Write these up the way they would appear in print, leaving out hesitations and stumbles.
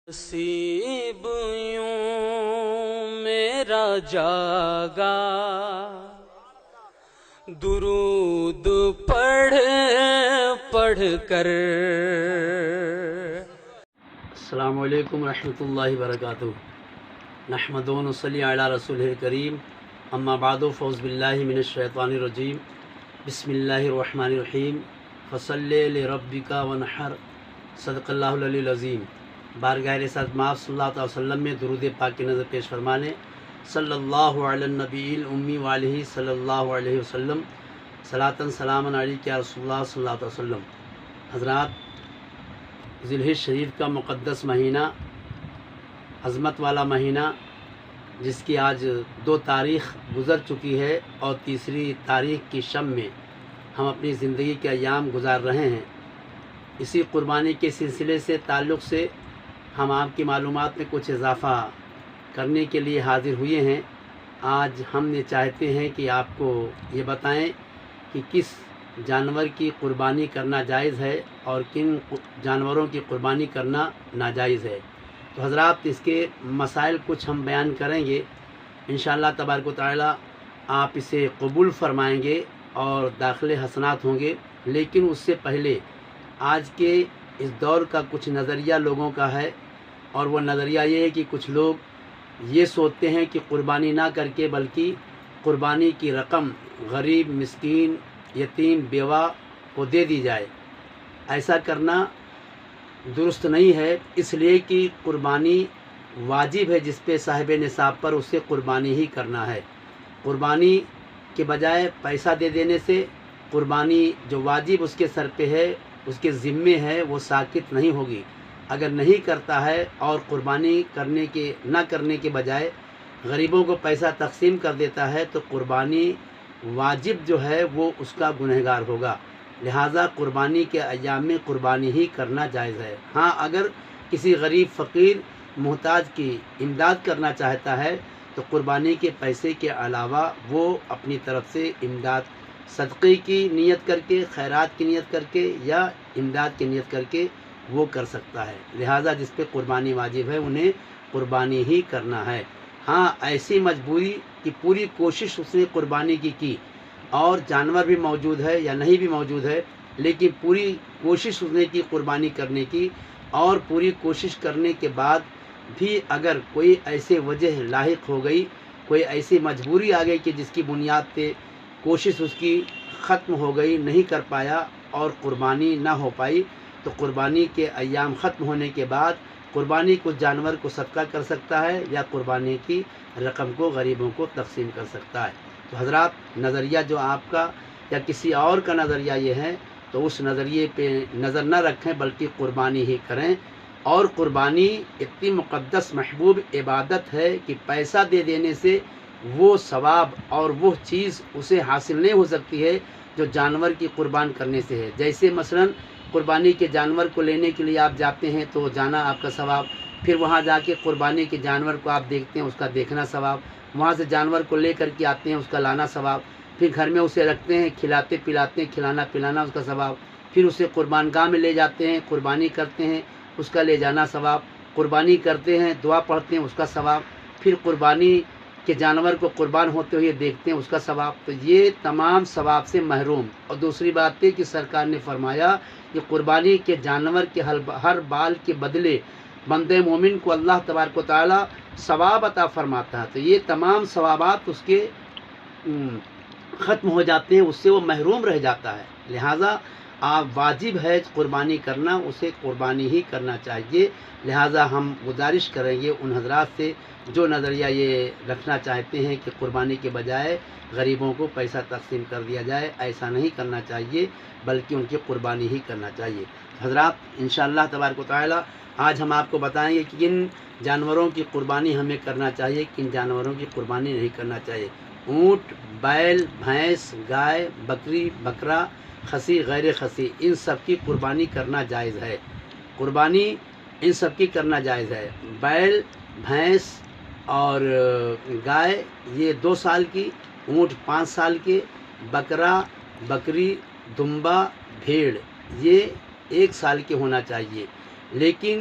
نصیب یوں میرا جاگا، درود پڑھ پڑھ کر۔ السلام علیکم ورحمۃ اللہ وبرکاتہ۔ نحمد و نصلی علی رسول الکریم، اما بعد، فاعوذ باللہ من الشیطان الرجیم، بسم اللہ الرحمن الرحیم۔ فصلی لربک ونحر، صدق اللہ العلی العظیم۔ بارگاہ رسالت مآب صلی اللہ علیہ وسلم میں درود پاک کی نظر پیش فرمانے، صلی اللہ علی النبی الامی وآلہ صلی اللہ علیہ وسلم، صلاۃ سلاما علیک یا رسول اللہ صلی اللہ علیہ وسلم۔ حضرات، ذی الحجہ شریف کا مقدس مہینہ، عظمت والا مہینہ، جس کی آج 2 تاریخ گزر چکی ہے اور تیسری تاریخ کی شب میں ہم اپنی زندگی کے ایام گزار رہے ہیں۔ اسی قربانی کے سلسلے سے تعلق سے ہم آپ کی معلومات میں کچھ اضافہ کرنے کے لیے حاضر ہوئے ہیں۔ آج ہم نے چاہتے ہیں کہ آپ کو یہ بتائیں کہ کس جانور کی قربانی کرنا جائز ہے اور کن جانوروں کی قربانی کرنا ناجائز ہے۔ تو حضرات، اس کے مسائل کچھ ہم بیان کریں گے، انشاءاللہ تبارک و تعالی آپ اسے قبول فرمائیں گے اور داخل حسنات ہوں گے۔ لیکن اس سے پہلے آج کے اس دور کا کچھ نظریہ لوگوں کا ہے، اور وہ نظریہ یہ ہے کہ کچھ لوگ یہ سوچتے ہیں کہ قربانی نہ کر کے بلکہ قربانی کی رقم غریب، مسکین، یتیم، بیوہ کو دے دی جائے۔ ایسا کرنا درست نہیں ہے، اس لیے کہ قربانی واجب ہے، جس پہ صاحب نصاب پر اسے قربانی ہی کرنا ہے۔ قربانی کے بجائے پیسہ دے دینے سے قربانی جو واجب اس کے سر پہ ہے، اس کے ذمے ہے، وہ ساقط نہیں ہوگی۔ اگر نہیں کرتا ہے اور قربانی نہ کرنے کے بجائے غریبوں کو پیسہ تقسیم کر دیتا ہے تو قربانی واجب جو ہے وہ اس کا گنہگار ہوگا۔ لہٰذا قربانی کے ایام میں قربانی ہی کرنا جائز ہے۔ ہاں، اگر کسی غریب، فقیر، محتاج کی امداد کرنا چاہتا ہے تو قربانی کے پیسے کے علاوہ وہ اپنی طرف سے امداد، صدقے کی نیت کر کے، خیرات کی نیت کر کے یا امداد کی نیت کر کے وہ کر سکتا ہے۔ لہٰذا جس پہ قربانی واجب ہے انہیں قربانی ہی کرنا ہے۔ ہاں، ایسی مجبوری کی پوری کوشش اس نے قربانی کی اور جانور بھی موجود ہے یا نہیں بھی موجود ہے، لیکن پوری کوشش اس نے کی قربانی کرنے کی، اور پوری کوشش کرنے کے بعد بھی اگر کوئی ایسے وجہ لاحق ہو گئی، کوئی ایسی مجبوری آ گئی کہ جس کی بنیاد پہ کوشش اس کی ختم ہو گئی، نہیں کر پایا اور قربانی نہ ہو پائی، تو قربانی کے ایام ختم ہونے کے بعد قربانی کو جانور کو صدقہ کر سکتا ہے یا قربانی کی رقم کو غریبوں کو تقسیم کر سکتا ہے۔ تو حضرات، نظریہ جو آپ کا یا کسی اور کا نظریہ یہ ہے تو اس نظریے پہ نظر نہ رکھیں، بلکہ قربانی ہی کریں۔ اور قربانی اتنی مقدس محبوب عبادت ہے کہ پیسہ دے دینے سے وہ ثواب اور وہ چیز اسے حاصل نہیں ہو سکتی ہے جو جانور کی قربان کرنے سے ہے۔ جیسے مثلاً قربانی کے جانور کو لینے کے لیے آپ جاتے ہیں تو جانا آپ کا ثواب، پھر وہاں جا کے قربانی کے جانور کو آپ دیکھتے ہیں، اس کا دیکھنا ثواب، وہاں سے جانور کو لے کر کے آتے ہیں، اس کا لانا ثواب، پھر گھر میں اسے رکھتے ہیں، کھلاتے پلاتے ہیں، کھلانا پلانا اس کا ثواب، پھر اسے قربان گاہ میں لے جاتے ہیں، قربانی کرتے ہیں، اس کا لے جانا ثواب، قربانی کرتے ہیں، دعا پڑھتے ہیں، اس کا ثواب، پھر قربانی کے جانور کو قربان ہوتے ہوئے دیکھتے ہیں، اس کا ثواب۔ تو یہ تمام ثواب سے محروم۔ اور دوسری بات یہ کہ سرکار نے فرمایا کہ قربانی کے جانور کے ہر بال کے بدلے بندے مومن کو اللہ تبارک و تعالی ثواب عطا فرماتا ہے۔ تو یہ تمام ثوابات اس کے ختم ہو جاتے ہیں، اس سے وہ محروم رہ جاتا ہے۔ لہٰذا آپ واجب ہے قربانی کرنا، اسے قربانی ہی کرنا چاہیے۔ لہٰذا ہم گزارش کریں گے ان حضرات سے جو نظریہ یہ رکھنا چاہتے ہیں کہ قربانی کے بجائے غریبوں کو پیسہ تقسیم کر دیا جائے، ایسا نہیں کرنا چاہیے، بلکہ ان کی قربانی ہی کرنا چاہیے۔ حضرات، انشاءاللہ تبارک و تعالی آج ہم آپ کو بتائیں گے کہ کن جانوروں کی قربانی ہمیں کرنا چاہیے، کن جانوروں کی قربانی نہیں کرنا چاہیے۔ اونٹ، بیل، بھینس، گائے، بکری، بکرا، خصی، غیر خصی، ان سب کی قربانی کرنا جائز ہے۔ قربانی ان سب کی کرنا جائز ہے۔ بیل، بھینس اور گائے یہ 2 سال کی، اونٹ 5 سال کے، بکرا، بکری، دمبا، بھیڑ یہ 1 سال کے ہونا چاہیے۔ لیکن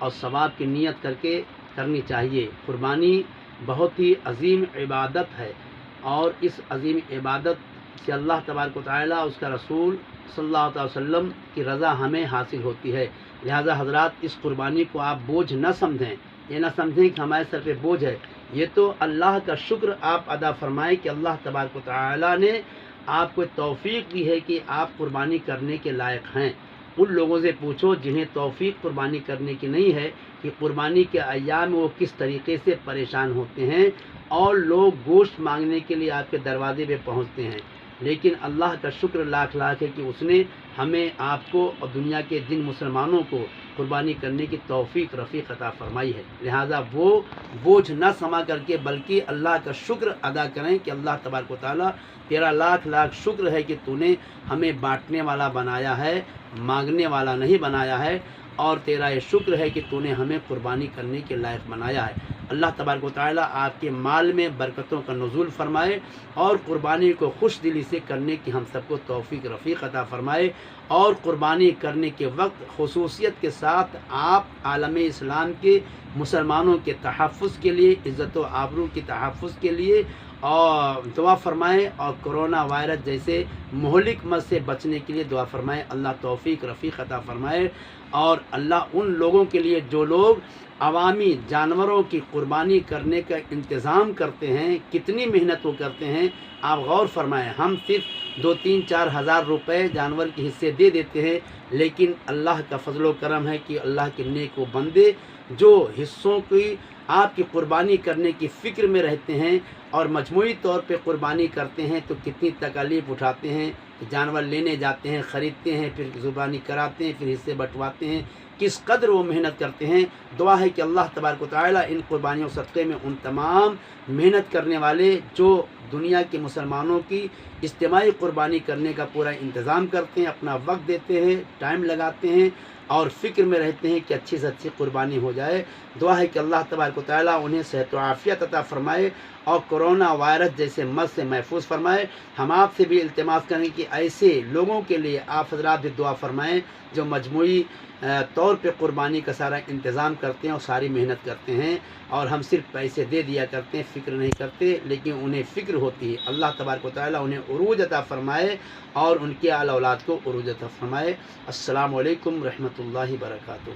اور ثواب کی نیت کر کے کرنی چاہیے۔ قربانی بہت ہی عظیم عبادت ہے، اور اس عظیم عبادت سے اللہ تبارک و تعالیٰ، اس کا رسول صلی اللہ علیہ وسلم کی رضا ہمیں حاصل ہوتی ہے۔ لہذا حضرات، اس قربانی کو آپ بوجھ نہ سمجھیں، یہ نہ سمجھیں کہ ہمارے سر پہ بوجھ ہے، یہ تو اللہ کا شکر آپ ادا فرمائیں کہ اللہ تبارک و تعالیٰ نے آپ کو توفیق دی ہے کہ آپ قربانی کرنے کے لائق ہیں۔ ان لوگوں سے پوچھو جنہیں توفیق قربانی کرنے کی نہیں ہے کہ قربانی کے ایام میں وہ کس طریقے سے پریشان ہوتے ہیں، اور لوگ گوشت مانگنے کے لیے آپ کے دروازے پہ پہنچتے ہیں۔ لیکن اللہ کا شکر لاکھ لاکھ ہے کہ اس نے ہمیں، آپ کو اور دنیا کے جن مسلمانوں کو قربانی کرنے کی توفیق رفیق عطا فرمائی ہے۔ لہٰذا وہ بوجھ نہ سما کر کے بلکہ اللہ کا شکر ادا کریں کہ اللہ تبارک و تعالیٰ تیرا لاکھ لاکھ شکر ہے کہ تو نے ہمیں بانٹنے والا بنایا ہے، مانگنے والا نہیں بنایا ہے، اور تیرا یہ شکر ہے کہ تو نے ہمیں قربانی کرنے کے لائق بنایا ہے۔ اللہ تبارک و تعالیٰ آپ کے مال میں برکتوں کا نزول فرمائے، اور قربانی کو خوش دلی سے کرنے کی ہم سب کو توفیق رفیق عطا فرمائے، اور قربانی کرنے کے وقت خصوصیت کے ساتھ آپ عالم اسلام کے مسلمانوں کے تحفظ کے لیے، عزت و آبرو کے تحفظ کے لیے اور دعا فرمائیں، اور کرونا وائرس جیسے مہلک مرض سے بچنے کے لیے دعا فرمائیں۔ اللہ توفیق رفیق عطا فرمائے، اور اللہ ان لوگوں کے لیے جو لوگ عوامی جانوروں کی قربانی کرنے کا انتظام کرتے ہیں، کتنی محنت وہ کرتے ہیں آپ غور فرمائیں۔ ہم صرف 2-3-4 ہزار روپے جانور کے حصے دے دیتے ہیں، لیکن اللہ کا فضل و کرم ہے کہ اللہ کے نیک و بندے جو حصوں کی آپ کی قربانی کرنے کی فکر میں رہتے ہیں اور مجموعی طور پہ قربانی کرتے ہیں، تو کتنی تکالیف اٹھاتے ہیں، جانور لینے جاتے ہیں، خریدتے ہیں، پھر قربانی کراتے ہیں، پھر حصے بٹواتے ہیں، کس قدر وہ محنت کرتے ہیں۔ دعا ہے کہ اللہ تبارک و تعالیٰ ان قربانیوں صدقے میں ان تمام محنت کرنے والے جو دنیا کے مسلمانوں کی اجتماعی قربانی کرنے کا پورا انتظام کرتے ہیں، اپنا وقت دیتے ہیں، ٹائم لگاتے ہیں، اور فکر میں رہتے ہیں کہ اچھی سے اچھی قربانی ہو جائے، دعا ہے کہ اللہ تبارک و تعالیٰ انہیں صحت و عافیت عطا فرمائے اور کرونا وائرس جیسے مرض سے محفوظ فرمائے۔ ہم آپ سے بھی التماس کریں کہ ایسے لوگوں کے لیے آپ حضرات بھی دعا فرمائیں جو مجموعی طور پہ قربانی کا سارا انتظام کرتے ہیں اور ساری محنت کرتے ہیں، اور ہم صرف پیسے دے دیا کرتے ہیں، فکر نہیں کرتے، لیکن انہیں فکر ہوتی ہے۔ اللہ تبارک و تعالیٰ انہیں عروج عطا فرمائے اور ان کے آل اولاد کو عروج عطا فرمائے۔ السلام علیکم ورحمۃ اللہ وبرکاتہ۔